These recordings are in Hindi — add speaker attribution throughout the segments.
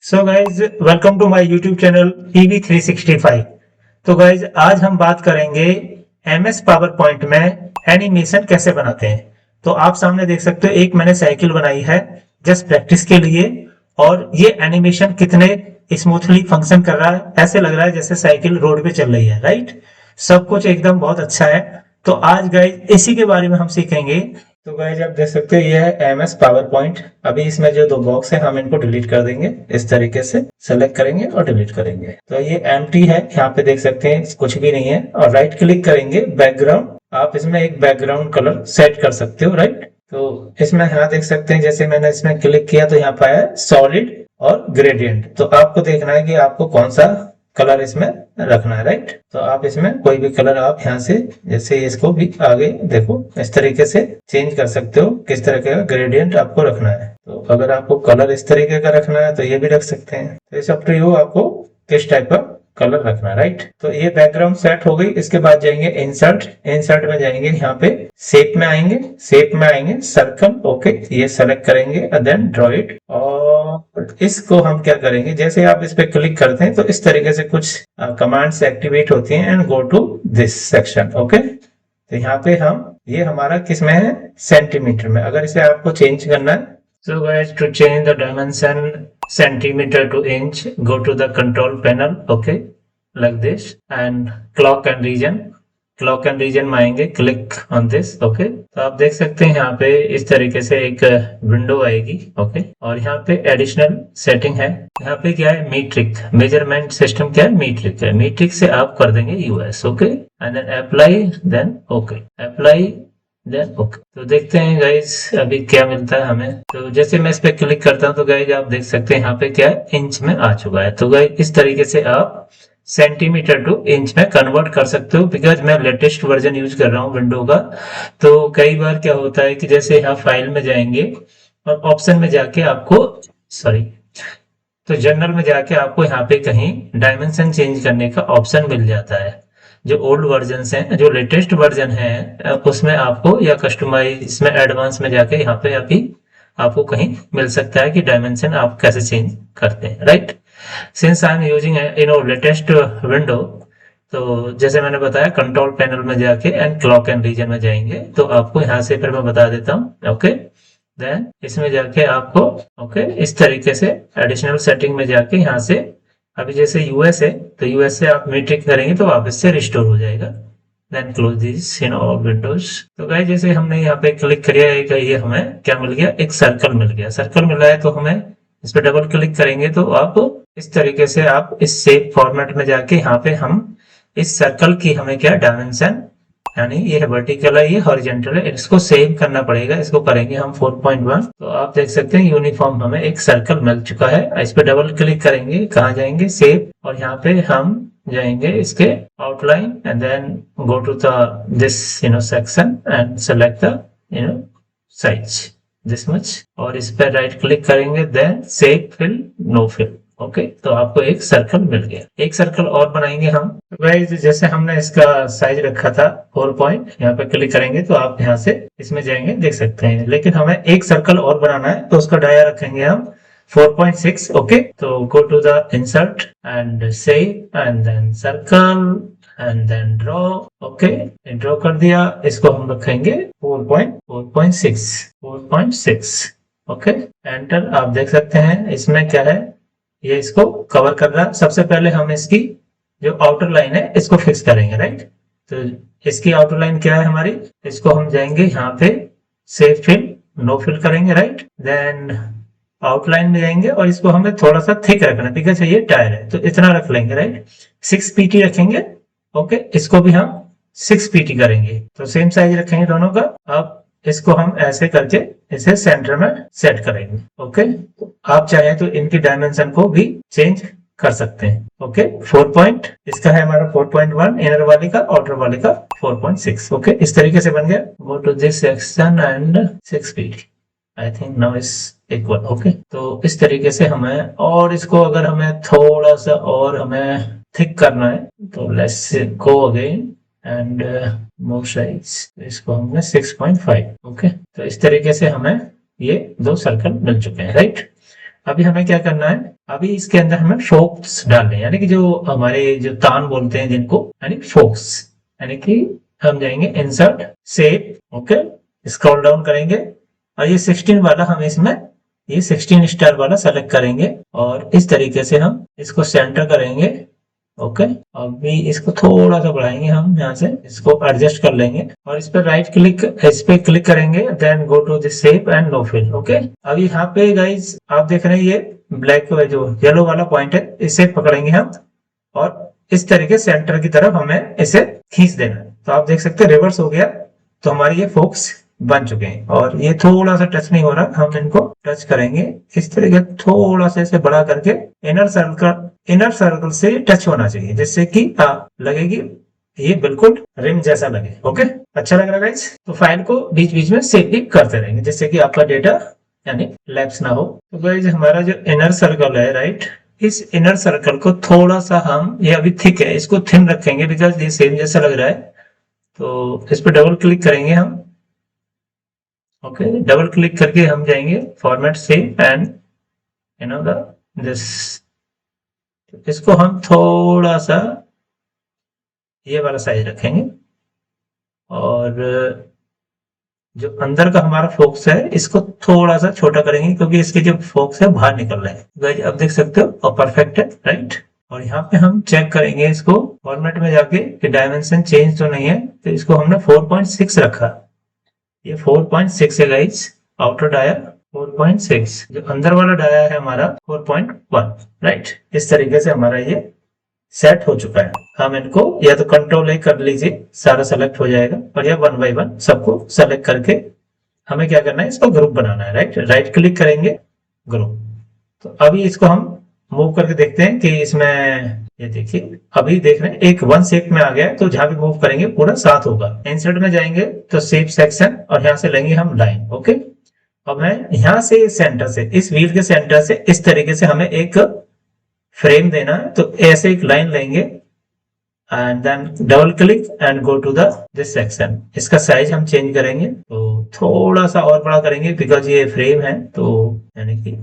Speaker 1: So guys welcome to my YouTube channel EV365। तो गाइज आज हम बात करेंगे MS पावर पॉइंट में एनिमेशन कैसे बनाते हैं। तो आप सामने देख सकते हो एक मैंने साइकिल बनाई है जस्ट प्रैक्टिस के लिए, और ये एनिमेशन कितने स्मूथली फंक्शन कर रहा है, ऐसे लग रहा है जैसे साइकिल रोड पे चल रही है। राइट, सब कुछ एकदम बहुत अच्छा है। तो आज गाइज इसी के बारे में हम सीखेंगे। तो गाइज आप देख सकते हो ये है MS पावर पॉइंट। अभी इसमें जो दो बॉक्स है हम इनको डिलीट कर देंगे, इस तरीके से सेलेक्ट करेंगे और डिलीट करेंगे। तो ये एम्प्टी है, यहाँ पे देख सकते हैं कुछ भी नहीं है। और राइट क्लिक करेंगे बैकग्राउंड, आप इसमें एक बैकग्राउंड कलर सेट कर सकते हो। राइट, तो इसमें यहाँ देख सकते हैं जैसे मैंने इसमें क्लिक किया तो यहाँ पे आया सॉलिड और ग्रेडियंट। तो आपको देखना है कि आपको कौन सा कलर इसमें रखना है। राइट, तो आप इसमें कोई भी कलर आप यहाँ से जैसे इसको भी आगे देखो इस तरीके से चेंज कर सकते हो, किस तरह का ग्रेडियंट आपको रखना है। तो अगर आपको कलर इस तरीके का रखना है तो ये भी रख सकते हैं। तो इस अप टू यू, आपको किस टाइप का कलर रखना है। राइट, तो ये बैकग्राउंड सेट हो गई। इसके बाद जाएंगे इंसर्ट, इंसर्ट में जाएंगे यहाँ पे शेप में आएंगे, शेप में आएंगे सर्कल। ओके, ये सेलेक्ट करेंगे देन ड्रॉ इट। और इसको हम क्या करेंगे, जैसे आप इस पे क्लिक करते हैं तो इस तरीके से कुछ कमांड्स एक्टिवेट होती हैं and go to this section. Okay, तो यहाँ पे हम ये हमारा किस में है, सेंटीमीटर में। अगर इसे आपको चेंज करना है, so guys, to change the dimension centimeter to inch, go to the control panel, okay, like this, and clock and region, clock and region में आएंगे, क्लिक ऑन दिस। ओके, तो आप देख सकते हैं यहाँ पे इस तरीके से एक विंडो आएगी। ओके, और यहाँ पे एडिशनल सेटिंग है। यहाँ पे क्या है, मीट्रिक मेजरमेंट सिस्टम क्या है, मीट्रिक है। मीट्रिक से आप कर देंगे US। Okay, and then apply, then okay, apply, then okay. तो देखते हैं गाइज अभी क्या मिलता है हमें। तो जैसे मैं इस पे क्लिक करता हूँ तो गाइज आप देख सकते हैं यहाँ पे क्या है, इंच में आ चुका है। तो गाइज इस तरीके से आप सेंटीमीटर टू इंच में कन्वर्ट कर सकते हो। बिकॉज मैं लेटेस्ट वर्जन यूज कर रहा हूँ विंडो का। तो कई बार क्या होता है कि जैसे यहाँ फाइल में जाएंगे और ऑप्शन में जाके आपको तो जनरल में जाके आपको यहाँ पे कहीं डायमेंशन चेंज करने का ऑप्शन मिल जाता है। जो ओल्ड वर्जन हैं, जो लेटेस्ट वर्जन है उसमें आपको, या कस्टमाइज इसमें एडवांस में जाके यहाँ पे अभी आपको कहीं मिल सकता है कि डायमेंशन आप कैसे चेंज करते हैं। Right, since I am using latest window, तो जैसे मैंने बताया कंट्रोल पैनल में जाके एंड क्लॉक एंड रीजन में जाएंगे। तो आपको यहाँ से फिर मैं बता देता हूँ। ओके, देन इसमें जाके आपको इस तरीके से एडिशनल सेटिंग में जाके यहाँ से अभी जैसे US है तो US से आप मीट्रिक करेंगे तो वापस से रिस्टोर हो जाएगा। Then close this windows. तो गाइस जैसे हमने यहाँ पे क्लिक किया है, ये हमें क्या मिल गया, एक सर्कल मिल गया। सर्कल मिला है तो हमें इस पे डबल क्लिक करेंगे तो आप इस तरीके से आप इस शेप फॉर्मेट में जाके यहाँ पे हम इस सर्कल की हमें क्या डायमेंशन, यानी ये वर्टिकल है, ये हॉरिजॉन्टल है, इसको सेव करना पड़ेगा। इसको करेंगे हम 4.1। तो आप देख सकते हैं यूनिफॉर्म हमें एक सर्कल मिल चुका है। इस पे डबल क्लिक करेंगे, कहाँ जाएंगे, सेव, और यहाँ पे हम जाएंगे इसके outline and then go to the this section and select the size this much, और इस पे राइट क्लिक करेंगे, then save fill, no fill. Okay, तो आपको एक सर्कल मिल गया। एक सर्कल और बनाएंगे हम। गाइस जैसे हमने इसका साइज रखा था 4 पॉइंट, यहाँ पे क्लिक करेंगे तो आप यहाँ से इसमें जाएंगे, देख सकते हैं। लेकिन हमें एक सर्कल और बनाना है तो उसका डाया रखेंगे हम 4.6। ओके, तो go to the insert and save and then circle and then draw. Okay, draw कर दिया। इसको हम रखेंगे 4.6। Okay, enter. आप देख सकते हैं इसमें क्या है, ये इसको कवर कर रहा है। सबसे पहले हम इसकी जो आउटर लाइन है इसको फिक्स करेंगे। राइट, तो इसकी आउटर लाइन क्या है हमारी, इसको हम जाएंगे यहाँ पे सेव फिल, नो फिल करेंगे। राइट, देन आउटलाइन में जाएंगे और इसको हमें थोड़ा सा थिक रखना है बिकॉज ये टायर है तो इतना रख लेंगे। राइट, 6 PT रखेंगे। ओके, इसको भी हम 6 PT करेंगे, तो सेम साइज रखेंगे दोनों का। अब इसको हम ऐसे करके इसे सेंटर में सेट करेंगे। ओके, आप चाहें तो इनकी डायमेंशन को भी चेंज कर सकते हैं। ओके, 4 पॉइंट इसका है हमारा 4.1 इनर वाले का, आउटर वाले का 4.6। ओके, इस तरीके से बन गया। Go to this section and 6 PT, I think now is equal. Okay, तो इस तरीके से हमें, और इसको अगर हमें थोड़ा सा और हमें थिक करना है तो let's go again and move size, इसको हमने 6.5। ओके, तो इस तरीके से हमें ये 2 सर्कल मिल चुके हैं। राइट, अभी हमें क्या करना है, अभी इसके अंदर हमें फोक्स डालने हैं, यानी कि जो हमारे जो तान बोलते हैं जिनको, यानी फोक्स, यानी कि हम जाएंगे insert shape, okay, scroll down करेंगे और ये 16 वाला हम इसमें ये 16 स्टार वाला सेलेक्ट करेंगे और इस तरीके से हम इसको सेंटर करेंगे। ओके, अभी इसको थोड़ा सा बढ़ाएंगे, हम यहाँ से इसको एडजस्ट कर लेंगे और इस पर राइट क्लिक, इस पे क्लिक करेंगे, then go to this shape and no fill. Okay, अब यहाँ पे गाइज आप देख रहे हैं ये ब्लैक जो येलो वाला पॉइंट है, इसे पकड़ेंगे हम और इस तरीके सेंटर की तरफ हमें इसे खींच देना है। तो आप देख सकते हैं रिवर्स हो गया, तो हमारे ये फोक्स बन चुके हैं और ये थोड़ा सा टच नहीं हो रहा, हम इनको टच करेंगे इस तरीके, थोड़ा सा इसे बड़ा करके इनर सर्कल से टच होना चाहिए, जिससे कि लगेगी ये बिल्कुल रिम जैसा लगे। ओके, अच्छा लग रहा है गाइस। तो फाइल को बीच बीच में सेव भी करते रहेंगे, जिससे कि आपका डेटा यानी लैप्स ना हो। तो गाइस हमारा जो इनर सर्कल है, राइट, इस इनर सर्कल को थोड़ा सा हम, ये अभी थिक है, इसको थिन रखेंगे बिकॉज ये सेम जैसा लग रहा है। तो इस पर डबल क्लिक करेंगे हम। ओके, डबल क्लिक करके हम जाएंगे फॉर्मेट सेव एंड दिस, इसको हम थोड़ा सा ये वाला साइज रखेंगे और जो अंदर का हमारा फोक्स है इसको थोड़ा सा छोटा करेंगे, क्योंकि इसके जो फोक्स है बाहर निकल रहे हैं। गाइस अब देख सकते हो और परफेक्ट है, राइट। और यहाँ पे हम चेक करेंगे इसको फॉर्मेट में जाके कि डायमेंशन चेंज तो नहीं है, तो इसको हमने 4.6 रखा, ये 4.6 है गाइस, आउटर डाया 4.6, जो अंदर वाला डाया है हमारा 4.1, राइट। इस तरीके से हमारा ये सेट हो चुका है। हम इनको या तो कंट्रोल A कर लीजिए, सारा सेलेक्ट हो जाएगा, और या 1 बाय 1 सबको सेलेक्ट करके हमें क्या करना है, इसको ग्रुप बनाना है, राइट। राइट क्लिक करेंगे, ग्रुप। तो अभी इसको हम मूव करके देखते हैं कि इसमें, ये देखिए अभी देख रहे हैं एक वन शेप में आ गया, तो जहां भी मूव करेंगे पूरा साथ होगा। इंसर्ट में जाएंगे तो शेप सेक्शन और यहाँ से लेंगे हम लाइन। ओके, अब मैं यहाँ से सेंटर से, इस व्हील के सेंटर से इस तरीके से हमें एक फ्रेम देना है, तो ऐसे एक लाइन लेंगे and then double click and go to the this section. इसका साइज हम चेंज करेंगे, तो थोड़ा सा और बड़ा करेंगे बिकॉज ये फ्रेम है, तो यानी कि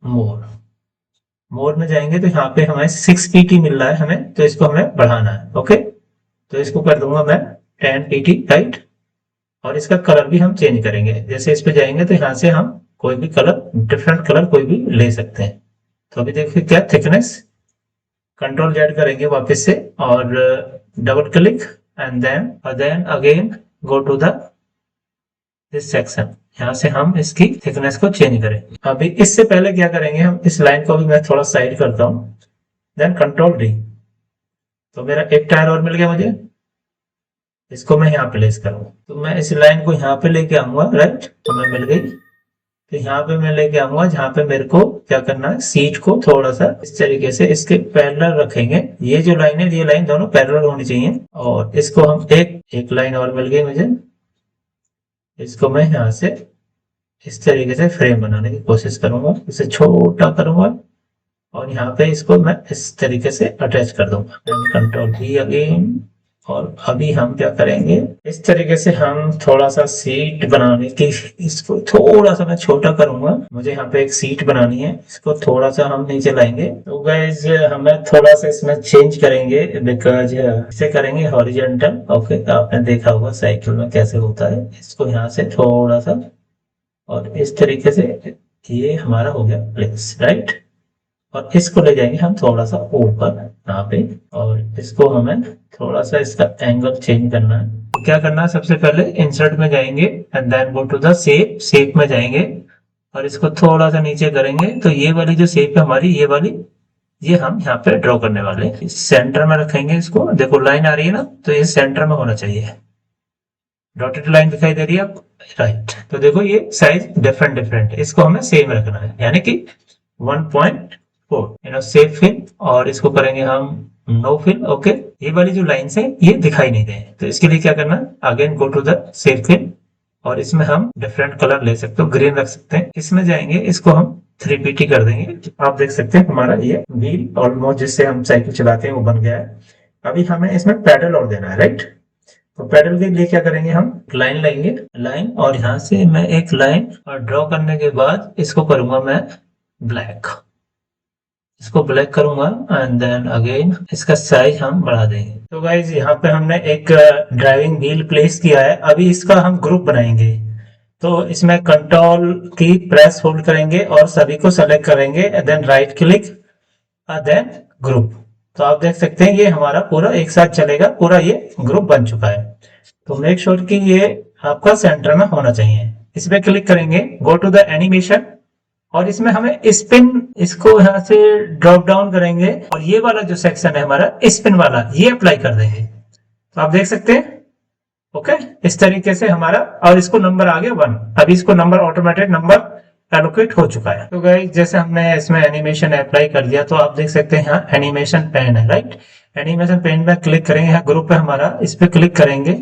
Speaker 1: मोर में जाएंगे तो यहाँ पे हमें 6 pt मिल रहा है हमें, तो इसको हमें बढ़ाना है। ओके, तो इसको कर दूंगा मैं 10 pt, राइट। और इसका कलर भी हम चेंज करेंगे, जैसे इस पे जाएंगे तो यहाँ से हम कोई भी कलर, डिफरेंट कलर कोई भी ले सकते हैं। तो अभी देखिए क्या थिकनेस, कंट्रोल जेड करेंगे वापस से और double click and then again go to the this section. यहाँ से हम इसकी थिकनेस को चेंज करें। अभी इससे पहले क्या करेंगे, हम इस लाइन को भी मैं थोड़ा साइड करता हूँ, देन कंट्रोल D। तो मेरा एक टायर और मिल गया मुझे, इसको मैं यहाँ प्लेस करूँ, तो मैं इस लाइन को यहाँ पे लेके आऊंगा, राइट, हमें मिल गई। तो यहाँ पे मैं लेके आऊंगा जहाँ पे मेरे को क्या करना है, सीट को थोड़ा सा इस तरीके से इसके पैरेलल रखेंगे। ये जो लाइन है, ये लाइन दोनों पैरेलल होनी चाहिए, और इसको हम एक लाइन और मिल गई मुझे, इसको मैं यहाँ से इस तरीके से फ्रेम बनाने की कोशिश करूंगा, इसे छोटा करूंगा और यहाँ पे इसको मैं इस तरीके से अटैच कर दूंगा, कंट्रोल B अगेन। और अभी हम क्या करेंगे, इस तरीके से हम थोड़ा सा सीट बनाने की, इसको थोड़ा सा मैं छोटा करूंगा, मुझे यहाँ पे एक सीट बनानी है, इसको थोड़ा सा हम नीचे लाएंगे। तो गाइस हमें थोड़ा सा इसमें चेंज करेंगे बिकॉज इसे करेंगे हॉरिजॉन्टल। ओके, आपने देखा होगा साइकिल में कैसे होता है, इसको यहाँ से थोड़ा सा और इस तरीके से ये हमारा हो गया प्लेस, राइट। और इसको ले जाएंगे हम थोड़ा सा ऊपर यहाँ पे, और इसको हमें थोड़ा सा इसका एंगल चेंज करना है। तो क्या करना है, सबसे पहले इंसर्ट में जाएंगे and then go to the shape, shape में जाएंगे और इसको थोड़ा सा नीचे करेंगे। तो ये वाली जो शेप है हमारी, ये वाली, ये हम यहाँ पे ड्रॉ करने वाले हैं। सेंटर में रखेंगे इसको, देखो लाइन आ रही है ना, तो ये सेंटर में होना चाहिए, डॉटेड लाइन दिखाई दे रही है आपको, राइट। तो देखो ये साइज डिफरेंट है, इसको हमें सेम रखना है, यानी कि 1.4 सेव फिल, और इसको करेंगे हम नो फिल। ओके, ये वाली जो लाइन्स है ये दिखाई नहीं दे, तो इसके लिए क्या करना, again go to the save fill, और इसमें हम डिफरेंट कलर ले सकते हो, ग्रीन रख सकते हैं। इसमें जाएंगे, इसको हम 3 pt कर देंगे। आप देख सकते हैं हमारा ये व्हील ऑलमोस्ट जिससे हम साइकिल चलाते हैं वो बन गया है। अभी हमें इसमें पैडल और देना है, राइट। तो पैडल के लिए क्या करेंगे, हम लाइन लेंगे, लाइन, और यहाँ से मैं एक लाइन और ड्रॉ करने के बाद इसको करूंगा मैं ब्लैक, इसको ब्लैक करूंगा एंड देन अगेन इसका साइज हम बढ़ा देंगे। तो गाइज यहाँ पे हमने एक ड्राइविंग व्हील प्लेस किया है। अभी इसका हम ग्रुप बनाएंगे, तो इसमें कंट्रोल की प्रेस होल्ड करेंगे और सभी को सेलेक्ट करेंगे, then right click, then group. तो आप देख सकते हैं ये हमारा पूरा एक साथ चलेगा, पूरा ये ग्रुप बन चुका है। तो मेक श्योर कि ये आपका सेंटर में होना चाहिए। इस पे क्लिक करेंगे, गो टू द एनिमेशन, और इसमें हमें स्पिन, इसको यहाँ से ड्रॉप डाउन करेंगे और ये वाला जो सेक्शन है हमारा स्पिन वाला, ये अप्लाई कर देंगे। तो आप देख सकते हैं ओके, इस तरीके से हमारा, और इसको नंबर आ गया 1। अभी इसको नंबर ऑटोमेटेड नंबर एलोकेट हो चुका है। तो गाइस जैसे हमने इसमें एनिमेशन अप्लाई कर दिया, तो आप देख सकते हैं यहाँ एनिमेशन पेन है, राइट। एनिमेशन पेन में क्लिक करेंगे, यहाँ ग्रुप है हमारा, इस पे क्लिक करेंगे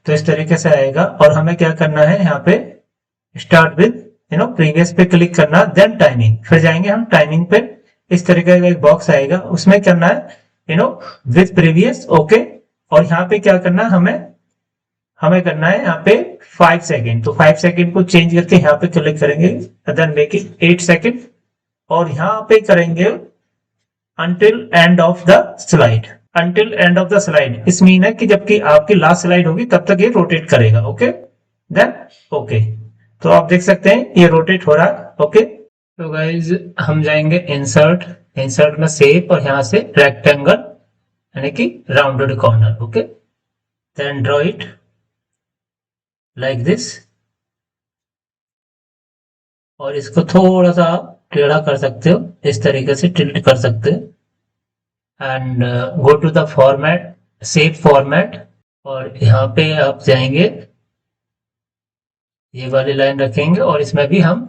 Speaker 1: तो इस तरीके से आएगा। और हमें क्या करना है, यहाँ पे स्टार्ट विद प्रीवियस पे क्लिक करना, देन टाइमिंग, फिर जाएंगे हम टाइमिंग पे। इस तरीके का एक बॉक्स आएगा, उसमें करना है विद प्रीवियस, ओके। और यहाँ पे क्या करना है, हमें करना है यहाँ पे 5 सेकेंड। तो 5 सेकेंड को चेंज करके यहाँ पे क्लिक करेंगे, देन मेक इट 8 सेकेंड, और यहाँ पे करेंगे until end of the slide. Until end of the slide इस मीन है कि जबकि आपकी लास्ट स्लाइड होगी तब तक ये रोटेट करेगा, ओके। देन ओके, तो आप देख सकते हैं ये रोटेट हो रहा है, ओके। तो गाइज हम जाएंगे इंसर्ट, इंसर्ट में शेप, और यहाँ से रेक्टेंगल यानी कि rounded corner, okay. Then draw it like this, और इसको थोड़ा सा टेढ़ा कर सकते हो, इस तरीके से टिल्ट कर सकते हो। And go to the format, shape format, और यहाँ पे आप जाएंगे, ये वाली लाइन रखेंगे और इसमें भी हम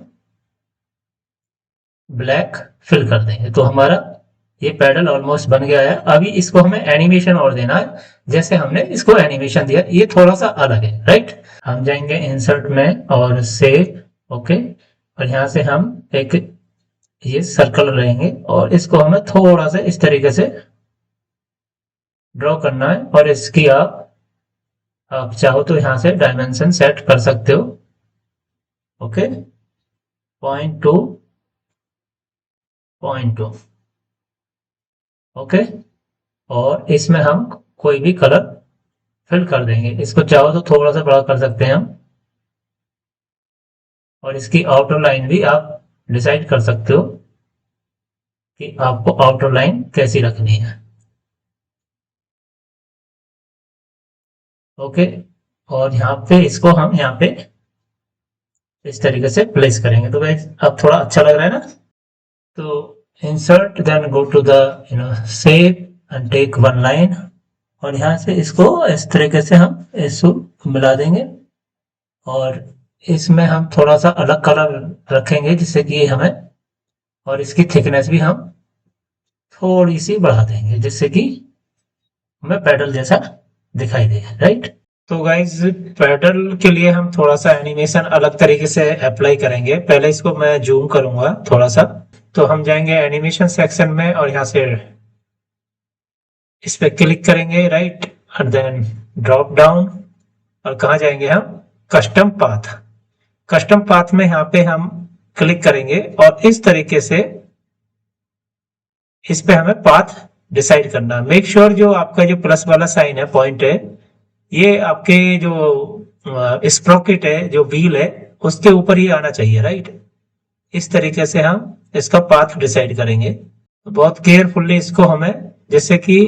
Speaker 1: ब्लैक फिल कर देंगे। तो हमारा ये पैडल ऑलमोस्ट बन गया है। अभी इसको हमें एनिमेशन और देना है, जैसे हमने इसको एनिमेशन दिया, ये थोड़ा सा अलग है, राइट। हम जाएंगे इंसर्ट में और सेव, ओके, और यहाँ से हम एक ये सर्कल रहेंगे और इसको हमें थोड़ा सा इस तरीके से ड्रॉ करना है। और इसकी आप चाहो तो यहाँ से डायमेंशन सेट कर सकते हो, ओके, 0.2 0.2, ओके। और इसमें हम कोई भी कलर फिल कर देंगे, इसको चाहो तो थोड़ा सा बड़ा कर सकते हैं हम, और इसकी आउटर लाइन भी आप डिसाइड कर सकते हो कि आपको आउटर लाइन कैसी रखनी है, ओके। और यहाँ पे इसको हम यहाँ पे इस तरीके से प्लेस करेंगे। तो भाई अब थोड़ा अच्छा लग रहा है ना। तो insert, then go to the shape and take 1 line, और यहाँ से इसको इस तरीके से हम इसको मिला देंगे, और इसमें हम थोड़ा सा अलग कलर रखेंगे जिससे कि हमें, और इसकी थिकनेस भी हम थोड़ी सी बढ़ा देंगे जिससे कि हमें पैडल जैसा दिखाई दे, राइट। तो गाइज पैडल के लिए हम थोड़ा सा एनिमेशन अलग तरीके से अप्लाई करेंगे। पहले इसको मैं जूम करूंगा थोड़ा सा। तो हम जाएंगे एनिमेशन सेक्शन में और यहाँ से इस पे क्लिक करेंगे, राइट, और देन ड्रॉप डाउन, और कहाँ जाएंगे हम, कस्टम पाथ। कस्टम पाथ में यहाँ पे हम क्लिक करेंगे और इस तरीके से इस पे हमें पाथ डिसाइड करना। मेक श्योर जो आपका जो प्लस वाला साइन है, पॉइंट है, ये आपके जो स्प्रॉकेट है, जो व्हील है, उसके ऊपर ही आना चाहिए, राइट। इस तरीके से हम इसका पाथ डिसाइड करेंगे। तो बहुत केयरफुली इसको हमें, जैसे कि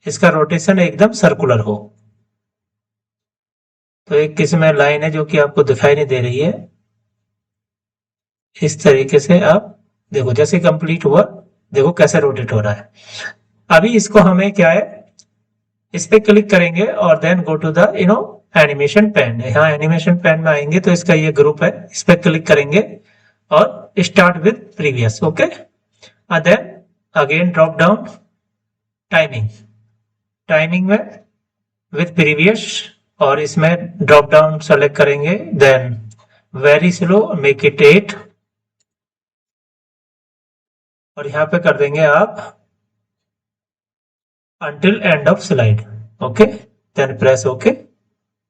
Speaker 1: इसका रोटेशन एकदम सर्कुलर हो। तो एक किसी में लाइन है जो कि आपको दिखाई नहीं दे रही है, इस तरीके से आप देखो, जैसे कंप्लीट हुआ, देखो कैसे रोटेट हो रहा है। अभी इसको हमें क्या है, इस पे क्लिक करेंगे और then go to the animation pane. यहाँ एनिमेशन पेन में आएंगे तो इसका ये ग्रुप है, इस पे क्लिक करेंगे और start with previous, okay. Then again drop down, timing, timing में विद प्रीवियस, और इसमें ड्रॉप डाउन सेलेक्ट करेंगे, then very slow, make it 8, और यहाँ पे कर देंगे आप until end of slide, okay, then press okay,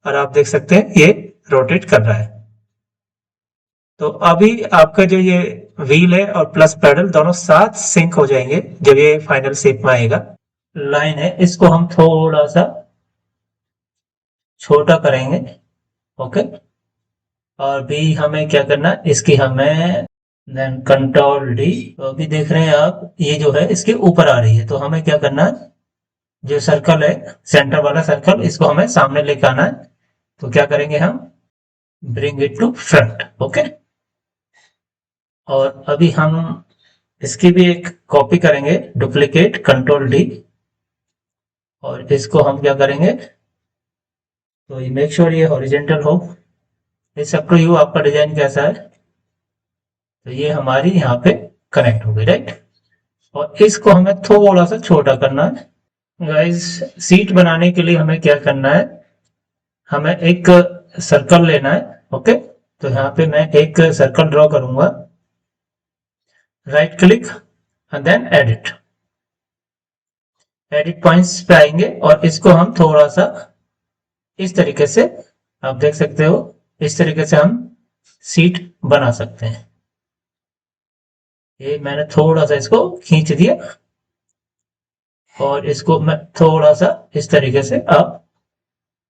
Speaker 1: और आप देख सकते हैं ये रोटेट कर रहा है। तो अभी आपका जो ये व्हील है और प्लस पेडल दोनों साथ सिंक हो जाएंगे जब ये फाइनल शेप में आएगा। लाइन है, इसको हम थोड़ा सा छोटा करेंगे। ओके, और भी हमें क्या करना है, इसकी हमें देन कंट्रोल डी। तो अभी देख रहे हैं आप, ये जो है इसके ऊपर आ रही है, तो हमें क्या करना है, जो सर्कल है सेंटर वाला सर्कल, इसको हमें सामने लेके आना है। तो क्या करेंगे हम, bring it to front. Okay, और अभी हम इसकी भी एक कॉपी करेंगे, डुप्लीकेट, कंट्रोल डी, और इसको हम क्या करेंगे, तो ये मेक श्योर ये हॉरिजेंटल हो। इट्स अप टू यू, आपका डिजाइन कैसा है। तो ये हमारी यहाँ पे कनेक्ट हो गई, राइट। और इसको हमें थोड़ा सा छोटा करना है। गाइस, सीट बनाने के लिए हमें क्या करना है, हमें एक सर्कल लेना है। ओके, तो यहाँ पे मैं एक सर्कल ड्रॉ करूंगा, right click and then edit. Edit points पे आएंगे और इसको हम थोड़ा सा इस तरीके से, आप देख सकते हो, इस तरीके से हम सीट बना सकते हैं। ये मैंने थोड़ा सा इसको खींच दिया और इसको मैं थोड़ा सा इस तरीके से, आप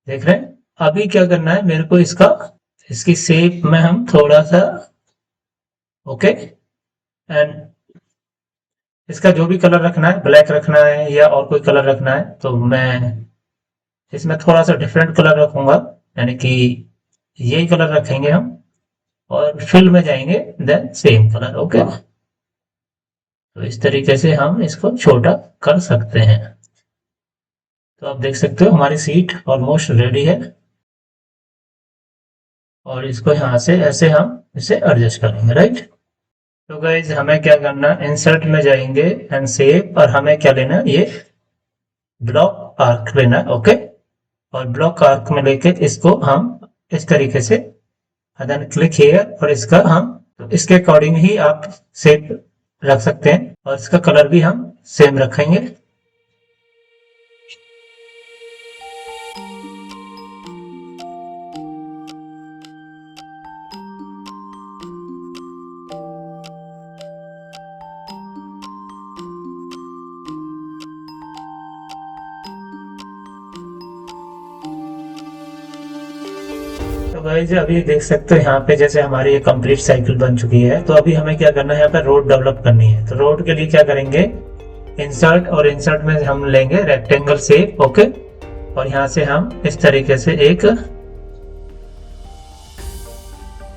Speaker 1: देख रहे हैं। अभी क्या करना है मेरे को, इसकी शेप में हम थोड़ा सा, ओके, एंड इसका जो भी कलर रखना है, ब्लैक रखना है या और कोई कलर रखना है, तो मैं इसमें थोड़ा सा डिफरेंट कलर रखूंगा, यानी कि यही कलर रखेंगे हम, और फिल में जाएंगे देन सेम कलर। ओके, तो इस तरीके से हम इसको छोटा कर सकते हैं। तो आप देख सकते हो हमारी सीट ऑलमोस्ट रेडी है, और इसको यहाँ से ऐसे हम इसे एडजस्ट करेंगे, राइट। तो गाइज हमें क्या करना है, इंसर्ट में जाएंगे एंड सेव, और हमें क्या लेना है, ये ब्लॉक आर्क लेना है। ओके, और ब्लॉक आर्क में लेके इसको हम इस तरीके से, देन क्लिक हियर, और इसका हम, तो इसके अकॉर्डिंग ही आप शेप रख सकते हैं, और इसका कलर भी हम सेम रखेंगे। तो गाइस अभी देख सकते हो यहाँ पे जैसे हमारी ये कंप्लीट साइकिल बन चुकी है। तो अभी हमें क्या करना है, यहाँ पे रोड डेवलप करनी है। तो रोड के लिए क्या करेंगे, इंसर्ट, और इंसर्ट में हम लेंगे रेक्टेंगल शेप। ओके, और यहाँ से हम इस तरीके से एक,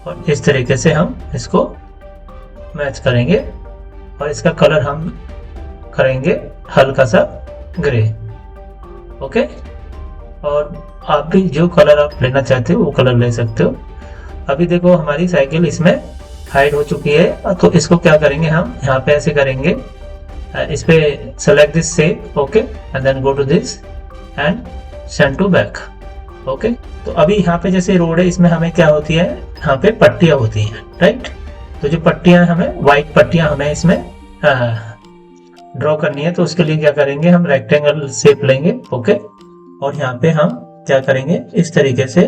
Speaker 1: और इस तरीके से हम इसको मैच करेंगे, और इसका कलर हम करेंगे हल्का सा ग्रे। ओके, और आप भी जो कलर आप लेना चाहते हो वो कलर ले सकते हो। अभी देखो हमारी साइकिल इसमें हाइड हो चुकी है, तो इसको क्या करेंगे, हम यहाँ पे ऐसे करेंगे, इस पे select this shape. Okay, and then go to this and send to back. Okay, तो अभी यहाँ पे जैसे रोड है, इसमें हमें क्या होती है, यहाँ पे पट्टियां होती हैं, राइट। तो जो पट्टियां हमें, व्हाइट पट्टियां हमें इसमें ड्रॉ करनी है। तो उसके लिए क्या करेंगे, हम रेक्टेंगल शेप लेंगे। ओके, और यहाँ पे हम क्या करेंगे, इस तरीके से,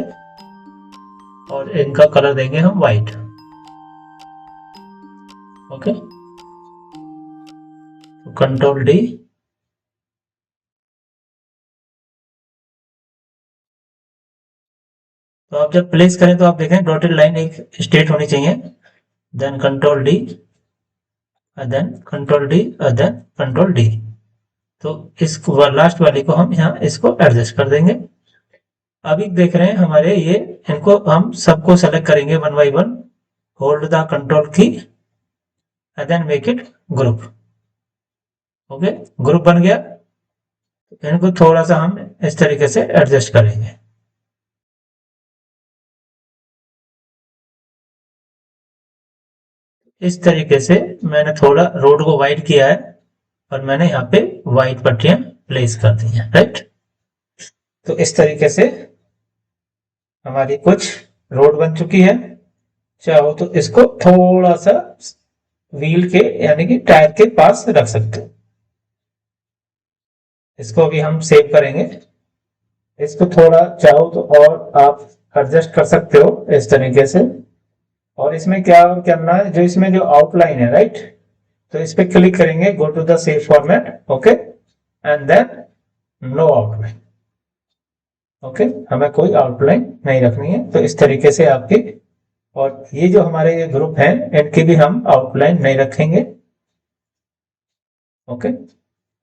Speaker 1: और इनका कलर देंगे हम व्हाइट। ओके, तो कंट्रोल डी, तो आप जब प्लेस करें तो आप देखें डॉटेड लाइन एक स्ट्रेट होनी चाहिए, then control D, then control D, then control D. तो इस लास्ट वाली को हम यहाँ इसको एडजस्ट कर देंगे। अभी देख रहे हैं हमारे ये, इनको हम सबको सेलेक्ट करेंगे one by one, hold the control key and then make it group. Okay, group बन गया। इनको थोड़ा सा हम इस तरीके से एडजस्ट करेंगे। इस तरीके से मैंने थोड़ा रोड को वाइड किया है, और मैंने यहाँ पे व्हाइट पट्टियां प्लेस कर दी हैं, राइट। तो इस तरीके से हमारी कुछ रोड बन चुकी है। चाहो तो इसको थोड़ा सा व्हील के, यानी कि टायर के पास रख सकते हो। इसको भी हम सेव करेंगे। इसको थोड़ा चाहो तो और आप एडजस्ट कर सकते हो इस तरीके से, और इसमें क्या करना है, जो इसमें जो आउटलाइन है, राइट, तो इस पे क्लिक करेंगे, go to the save format, okay, and then no outline. Okay, हमें कोई आउटलाइन नहीं रखनी है। तो इस तरीके से आपकी, और ये जो हमारे ये ग्रुप हैं इनकी भी हम आउटलाइन नहीं रखेंगे। ओके,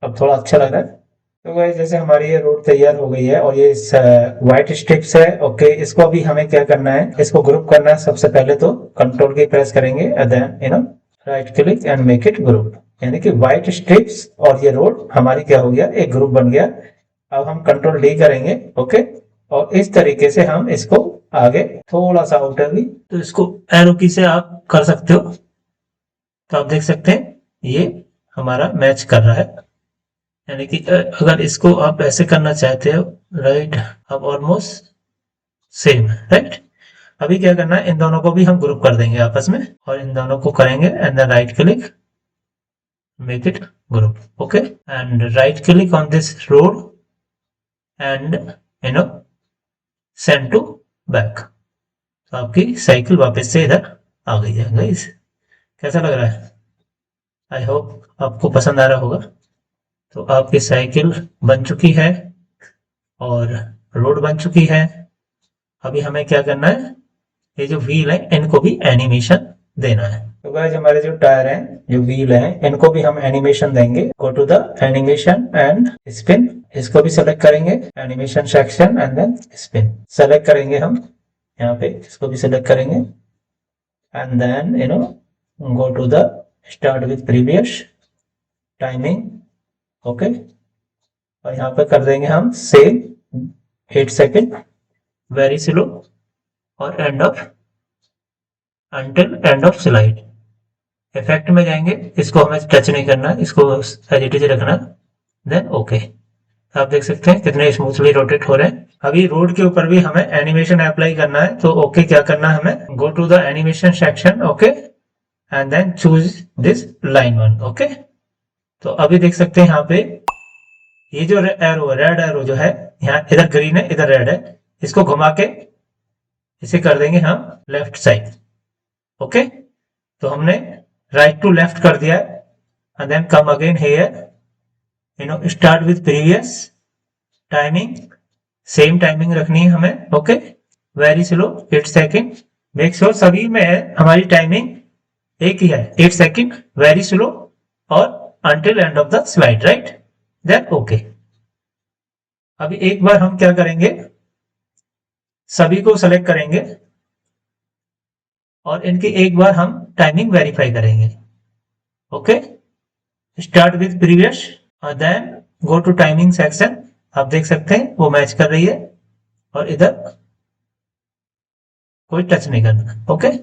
Speaker 1: अब थोड़ा अच्छा लग रहा है। तो गाइस जैसे हमारी ये रोड तैयार हो गई है और ये व्हाइट स्ट्रिप्स है। ओके, इसको अभी हमें क्या करना है, इसको ग्रुप करना है। सबसे पहले तो कंट्रोल की प्रेस करेंगे and then right click and make it group, यानी कि व्हाइट स्ट्रिप्स और ये रोड हमारी क्या हो गया, एक ग्रुप बन गया। अब हम कंट्रोल डी करेंगे, ओके, और इस तरीके से हम इसको आगे थोड़ा सा आउटर भी, तो इसको एरो की से आप कर सकते हो। तो आप देख सकते हैं ये हमारा मैच कर रहा है, यानी कि अगर इसको आप ऐसे करना चाहते हो, राइट, अब ऑलमोस्ट सेम, राइट। अभी क्या करना है, इन दोनों को भी हम ग्रुप कर देंगे आपस में, और इन दोनों को करेंगे and then right click, make it group, okay, and right click on this rod and send to back. तो आपकी साइकिल वापस से इधर आ गई है। गाइस कैसा लग रहा है, आई होप आपको पसंद आ रहा होगा। तो आपकी साइकिल बन चुकी है और रोड बन चुकी है। अभी हमें क्या करना है, ये जो व्हील है इनको भी एनिमेशन देना है। तो गाइस हमारे जो टायर हैं, जो व्हील हैं, इनको भी हम एनिमेशन देंगे। Go to the animation and spin, इसको भी सेलेक्ट करेंगे, animation section and then spin select करेंगे हम यहाँ पे, इसको भी सेलेक्ट करेंगे and then go to the start with previous timing, okay, और यहाँ पे कर देंगे हम सेम 8 सेकेंड, वेरी स्लो, और end of until end of slide. Effect में जाएंगे, इसको हमें टच नहीं करना, इसको एज इट इज रखना, देन ओके। आप देख सकते हैं कितने स्मूथली रोटेट हो रहे हैं। अभी रोड के ऊपर भी हमें एनिमेशन अप्लाई करना है। तो ओके क्या करना है, हमें go to the animation section, okay, and then choose this line 1, okay. तो अभी देख सकते हैं यहाँ पे ये जो एरो, रेड एरो जो है, यहाँ इधर ग्रीन है इधर रेड है, इसको घुमा के इसे कर देंगे हम लेफ्ट साइड, ओके। तो हमने राइट टू लेफ्ट कर दिया है and then come again here, start with previous timing, same timing रखनी है हमें, okay, very slow 8 second. Make sure सभी में हमारी टाइमिंग एक ही है, 8 सेकेंड, वेरी स्लो, और until end of the slide, right, then okay। अभी एक बार हम क्या करेंगे, सभी को सेलेक्ट करेंगे और इनकी एक बार हम टाइमिंग वेरीफाई करेंगे, ओके। स्टार्ट विथ प्रीवियस और then go to timing section. आप देख सकते हैं वो मैच कर रही है और इधर कोई टच नहीं करना, ओके।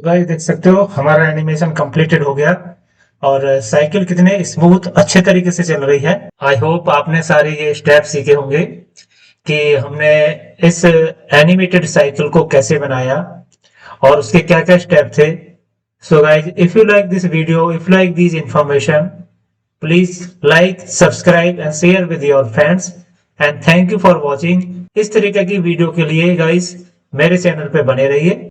Speaker 1: गाइस देख सकते हो हमारा एनिमेशन कंप्लीटेड हो गया और साइकिल कितने स्मूथ अच्छे तरीके से चल रही है। आई होप आपने सारे ये स्टेप सीखे होंगे कि हमने इस एनिमेटेड साइकिल को कैसे बनाया और उसके क्या क्या स्टेप थे। So guys, if you like this video, if you like this information, please like, subscribe and share with your friends and thank you for watching. इस तरीके की वीडियो के लिए गाइज मेरे चैनल पे बने रहिए।